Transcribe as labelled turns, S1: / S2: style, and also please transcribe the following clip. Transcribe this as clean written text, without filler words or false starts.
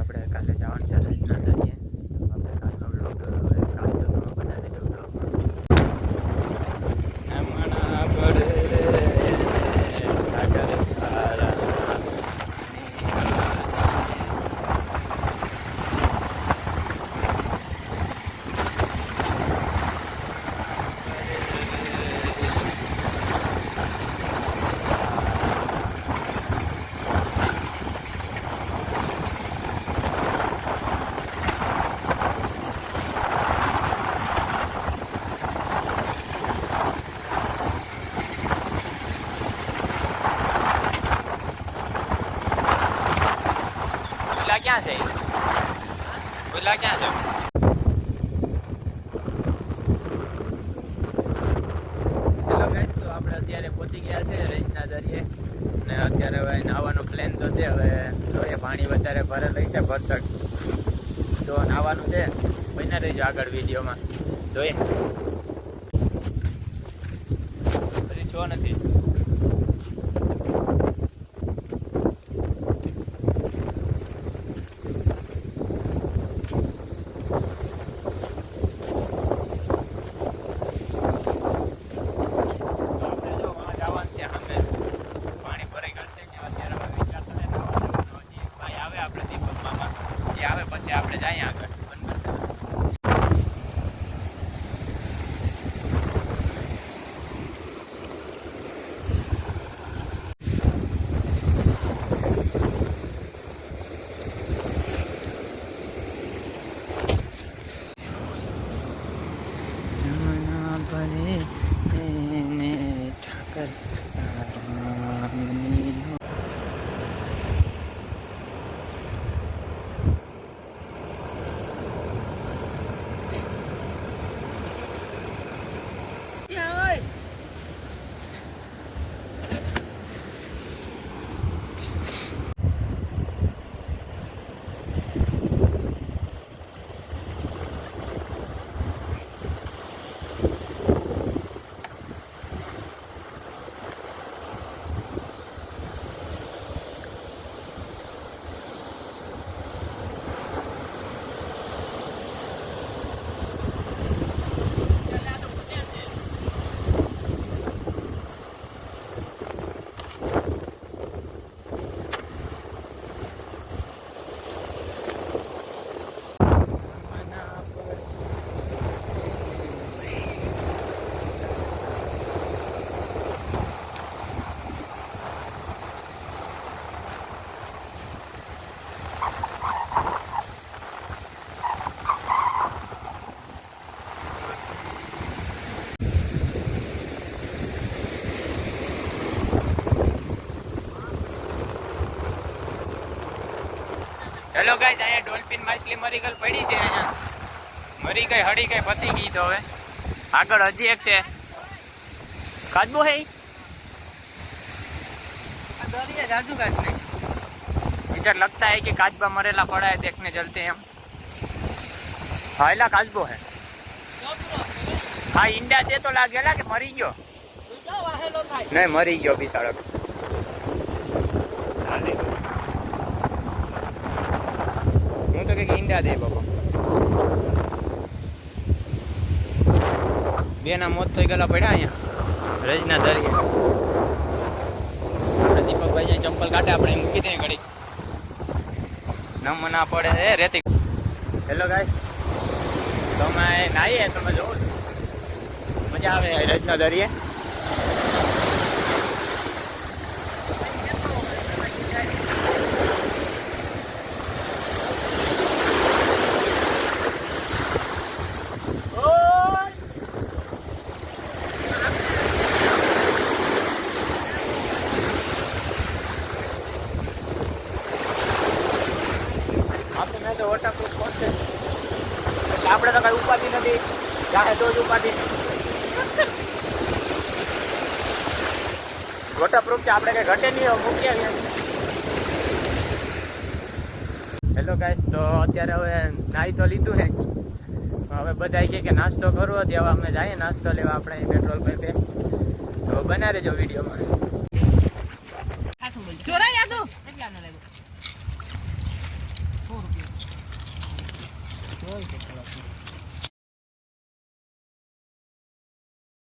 S1: આપણે કાલે જવાનું છે રચના દરિયે. આપણે કાલનો બ્લોગ કાલ તો બધા રહેજો બ્લોગમાં. હમણાં પડે સાગર તારા. ક્યાં છે બોલા ક્યાં છે? હેલો ગાઈસ, તો આપણે અત્યારે પહોંચી ગયા છે રચના દરિયે ને અત્યારે હવે નાહવાનો પ્લાન તો છે. હવે જોઈએ પાણી વધારે ભરેલું છે ભરસક તો નાહવાનું છે. બન્યા રહેજો આગળ વિડીયોમાં જોઈએ. પછી છો નથી પછી આપણે જઈએ આગળ. જમના બને એને ઠાકર હેલો ગાઈસ, અહીંયા ડોલ્ફિન માછલી મરી ગઈ પડી છે. અહીંયા મરી ગઈ, હળી ગઈ, પતી ગઈ. તો હવે આગળ હજી એક છે કાચબો है इधर लगता है कि काचबा मरेला पड़ा है, देखने चलते हैं हम. हाँ एला काचबो है. हाँ ईंडा दे तो लागेला कि मरी गयो? नहीं मरी गयो बिसाड़क. હું તો કે ઈંડા દે બાપા. બેના મોત થઈ ગયેલા પડ્યા અહીંયા રજના દરિયે. આપણે દીપકભાઈ જ્યાં ચંપલ કાઢે આપણે મૂકી દઈએ ઘડી નમ ના પડે એ રેતી. હેલો ગાઈસ, તમે નાહીએ તમે જોવો મજા આવે રજના દરિયે. તો વોટરપ્રૂફ કોણ છે એટલે આપણે તો કઈ ઉપાધિ નથી, જાહે તો જ ઉપાધિ. વોટરપ્રૂફ છે આપણે કઈ ઘટે નહીં, મૂકી આવીએ. હેલો ગાઈસ, તો અત્યારે હવે નાહી તો લીધું છે. હવે બધા કે નાસ્તો કરવો હતી. હવે અમે જઈએ નાસ્તો લેવા આપણે પેટ્રોલ પંપે. તો બના રહેજો વિડીયોમાં. ₹100
S2: આવી શકે.